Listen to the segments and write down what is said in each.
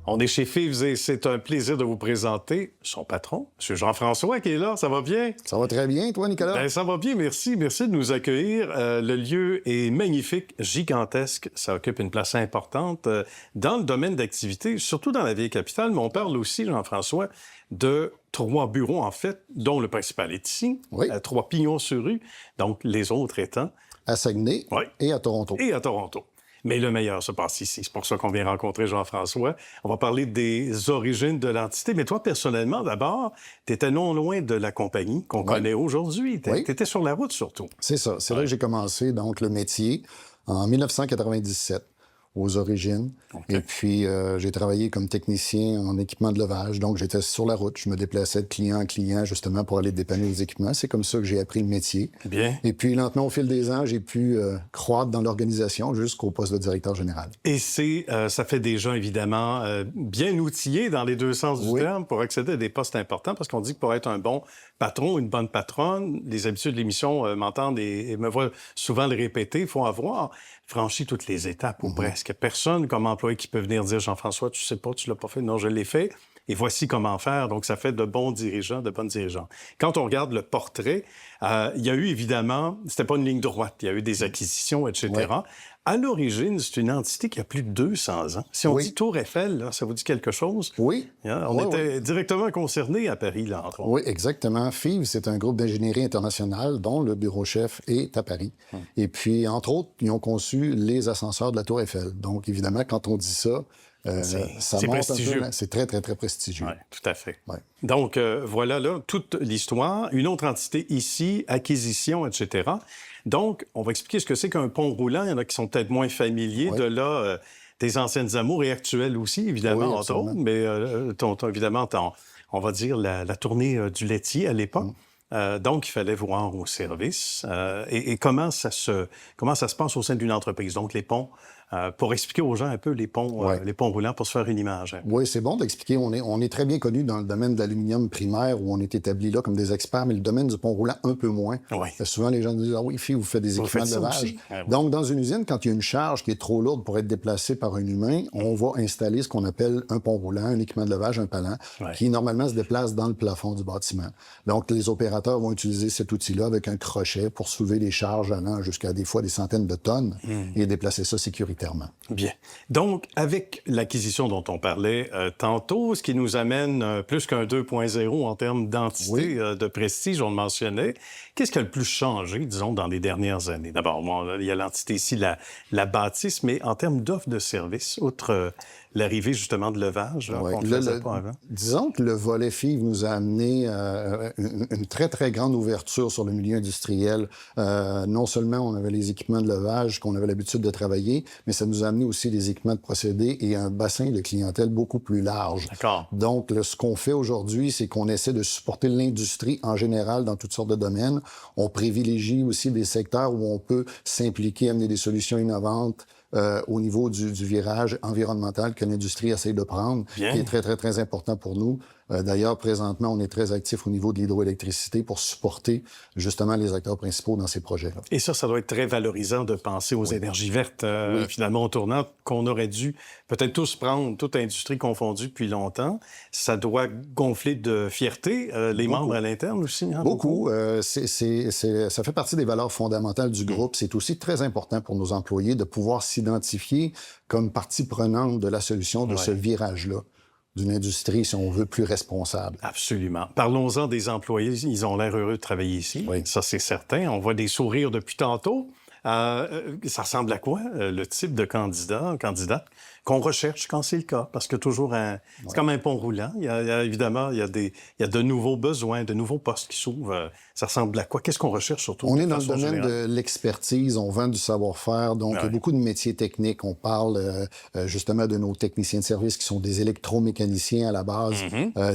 On est chez Fives et c'est un plaisir de vous présenter son patron, M. Jean-François, qui est là. Ça va bien? Ça va très bien, toi, Nicolas? Ben, ça va bien, merci. Merci de nous accueillir. Le lieu est magnifique, gigantesque. Ça occupe une place importante dans le domaine d'activité, surtout dans la vieille capitale. Mais on parle aussi, Jean-François, de 3 bureaux, en fait, dont le principal est ici, Oui. 3 pignons sur rue, donc les autres étant... À Saguenay Oui. et à Toronto. Et à Toronto. Mais le meilleur se passe ici. C'est pour ça qu'on vient rencontrer Jean-François. On va parler des origines de l'entité. Mais toi, personnellement, d'abord, tu étais non loin de la compagnie qu'on connaît aujourd'hui. Tu étais sur la route, surtout. C'est ça. C'est là que j'ai commencé donc le métier en 1997 aux origines. Okay. Et puis, j'ai travaillé comme technicien en équipement de levage. Donc, j'étais sur la route. Je me déplaçais de client en client, justement, pour aller dépanner les équipements. C'est comme ça que j'ai appris le métier. Bien. Et puis, lentement, au fil des ans, j'ai pu croître dans l'organisation jusqu'au poste de directeur général. Et ça fait des gens, évidemment, bien outillés dans les deux sens du terme pour accéder à des postes importants, parce qu'on dit que pour être un bon patron, une bonne patronne, les habitudes de l'émission m'entendent et me voient souvent le répéter, il faut avoir franchi toutes les étapes, ou presque. Personne comme employé qui peut venir dire « Jean-François, tu sais pas, tu l'as pas fait. » Non, je l'ai fait. Et voici comment faire. Donc, ça fait de bons dirigeants, de bonnes dirigeantes. Quand on regarde le portrait, il y a eu évidemment, c'était pas une ligne droite, il y a eu des acquisitions, etc. Ouais. À l'origine, c'est une entité qui a plus de 200 ans. Si on dit Tour Eiffel, là, ça vous dit quelque chose? Oui. On était directement concernés à Paris, là, entre autres. Oui, exactement. Fives, c'est un groupe d'ingénierie internationale dont le bureau chef est à Paris. Et puis, entre autres, ils ont conçu les ascenseurs de la Tour Eiffel. Donc, évidemment, quand on dit ça, c'est prestigieux. C'est très, très, très prestigieux. Oui, tout à fait. Ouais. Donc, voilà là toute l'histoire. Une autre entité ici, acquisition, etc. Donc, on va expliquer ce que c'est qu'un pont roulant. Il y en a qui sont peut-être moins familiers. De là, des anciennes amours et actuelles aussi, évidemment, entre autres. Mais évidemment, on va dire la tournée du laitier à l'époque. Donc, il fallait voir au service. Et comment ça se passe au sein d'une entreprise? Donc, les ponts, pour expliquer aux gens un peu les ponts roulants pour se faire une image. Oui, c'est bon d'expliquer. On est très bien connus dans le domaine de l'aluminium primaire où on est établi là comme des experts, mais le domaine du pont roulant, un peu moins. Oui. Souvent, les gens disent « Ah oui, vous faites des équipements de levage. » Donc, dans une usine, quand il y a une charge qui est trop lourde pour être déplacée par un humain, on va installer ce qu'on appelle un pont roulant, un équipement de levage, un palan, qui normalement se déplace dans le plafond du bâtiment. Donc, les opérateurs vont utiliser cet outil-là avec un crochet pour soulever les charges allant jusqu'à des fois des centaines de tonnes et déplacer ça sécuritairement. Bien. Donc, avec l'acquisition dont on parlait tantôt, ce qui nous amène plus qu'un 2.0 en termes d'entité de prestige, on le mentionnait, qu'est-ce qui a le plus changé, disons, dans les dernières années? D'abord, il y a l'entité ici, la bâtisse, mais en termes d'offre de services, outre l'arrivée, justement, de levage, qu'on ne faisait pas avant. Disons que le volet Fives nous a amené une très, très grande ouverture sur le milieu industriel. Non seulement on avait les équipements de levage qu'on avait l'habitude de travailler, mais ça nous a amené aussi des équipements de procédés et un bassin de clientèle beaucoup plus large. D'accord. Donc, ce qu'on fait aujourd'hui, c'est qu'on essaie de supporter l'industrie en général dans toutes sortes de domaines. On privilégie aussi des secteurs où on peut s'impliquer, amener des solutions innovantes, au niveau du virage environnemental que l'industrie essaie de prendre, qui est très, très, très important pour nous. D'ailleurs, présentement, on est très actifs au niveau de l'hydroélectricité pour supporter justement les acteurs principaux dans ces projets-là. Et ça doit être très valorisant de penser aux énergies vertes, finalement, au tournant, qu'on aurait dû peut-être tous prendre, toute industrie confondue depuis longtemps. Ça doit gonfler de fierté, les membres à l'interne aussi. Hein, beaucoup. Ça fait partie des valeurs fondamentales du groupe. C'est aussi très important pour nos employés de pouvoir s'identifier comme partie prenante de la solution de ce virage-là, d'une industrie, si on veut, plus responsable. Absolument. Parlons-en des employés. Ils ont l'air heureux de travailler ici. Oui. Ça, c'est certain. On voit des sourires depuis tantôt. Ça ressemble à quoi, le type de candidate qu'on recherche quand c'est le cas? Parce que toujours, c'est comme un pont roulant. Évidemment, il y a de nouveaux besoins, de nouveaux postes qui s'ouvrent. Ça ressemble à quoi? Qu'est-ce qu'on recherche surtout? On est dans le domaine de l'expertise, on vend du savoir-faire, donc il y a beaucoup de métiers techniques. On parle justement de nos techniciens de service qui sont des électromécaniciens à la base,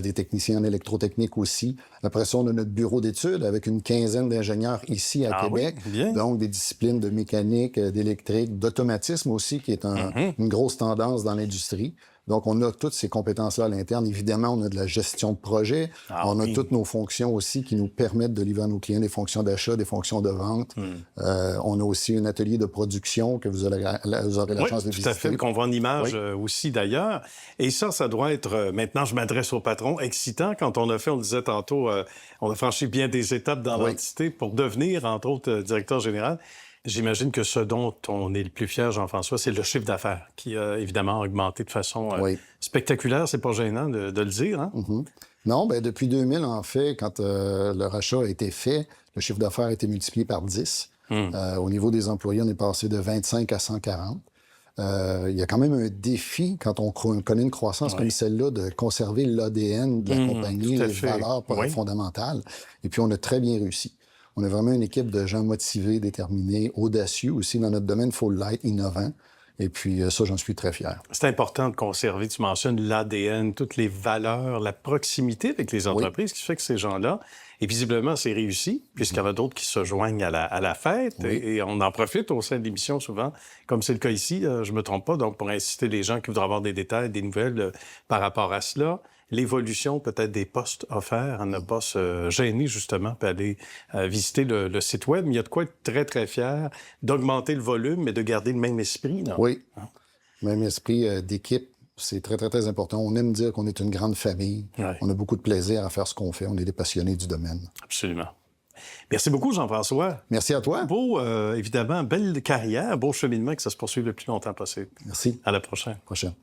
des techniciens en électrotechnique aussi. Après ça, on a notre bureau d'études avec une quinzaine d'ingénieurs ici à Québec. Donc des disciplines domaine de mécanique, d'électrique, d'automatisme aussi, qui est une grosse tendance dans l'industrie. Donc, on a toutes ces compétences-là à l'interne. Évidemment, on a de la gestion de projet. On a toutes nos fonctions aussi qui nous permettent de livrer à nos clients des fonctions d'achat, des fonctions de vente. On a aussi un atelier de production que vous aurez la chance de visiter. Tout à fait, qu'on voit en image aussi d'ailleurs. Et ça doit être, maintenant je m'adresse au patron, excitant. Quand on le disait tantôt, on a franchi bien des étapes dans l'entité pour devenir, entre autres, directeur général. J'imagine que ce dont on est le plus fier, Jean-François, c'est le chiffre d'affaires qui a évidemment augmenté de façon spectaculaire. C'est pas gênant de le dire, hein? Non, bien, depuis 2000, en fait, quand le rachat a été fait, le chiffre d'affaires a été multiplié par 10. Au niveau des employés, on est passé de 25 à 140. Il y a quand même un défi, quand on connaît une croissance comme celle-là, de conserver l'ADN de la compagnie, les valeurs fondamentales. Et puis, on a très bien réussi. On a vraiment une équipe de gens motivés, déterminés, audacieux aussi dans notre domaine, il faut l'être, innovant. Et puis ça, j'en suis très fier. C'est important de conserver, tu mentionnes l'ADN, toutes les valeurs, la proximité avec les entreprises qui fait que ces gens-là, et visiblement, c'est réussi, puisqu'il y en a d'autres qui se joignent à la fête, et on en profite au sein de l'émission souvent, comme c'est le cas ici, je me trompe pas, donc pour inciter les gens qui voudraient avoir des détails, des nouvelles par rapport à cela. L'évolution peut-être des postes offerts, à ne pas se gêner justement, puis aller visiter le site web. Mais il y a de quoi être très, très fier d'augmenter le volume, mais de garder le même esprit, non? Oui, même esprit d'équipe. C'est très, très, très important. On aime dire qu'on est une grande famille. On a beaucoup de plaisir à faire ce qu'on fait. On est des passionnés du domaine. Absolument. Merci beaucoup, Jean-François. Merci à toi. Beau, évidemment, belle carrière, beau cheminement, que ça se poursuive le plus longtemps possible. Merci. À la prochaine. Prochaine.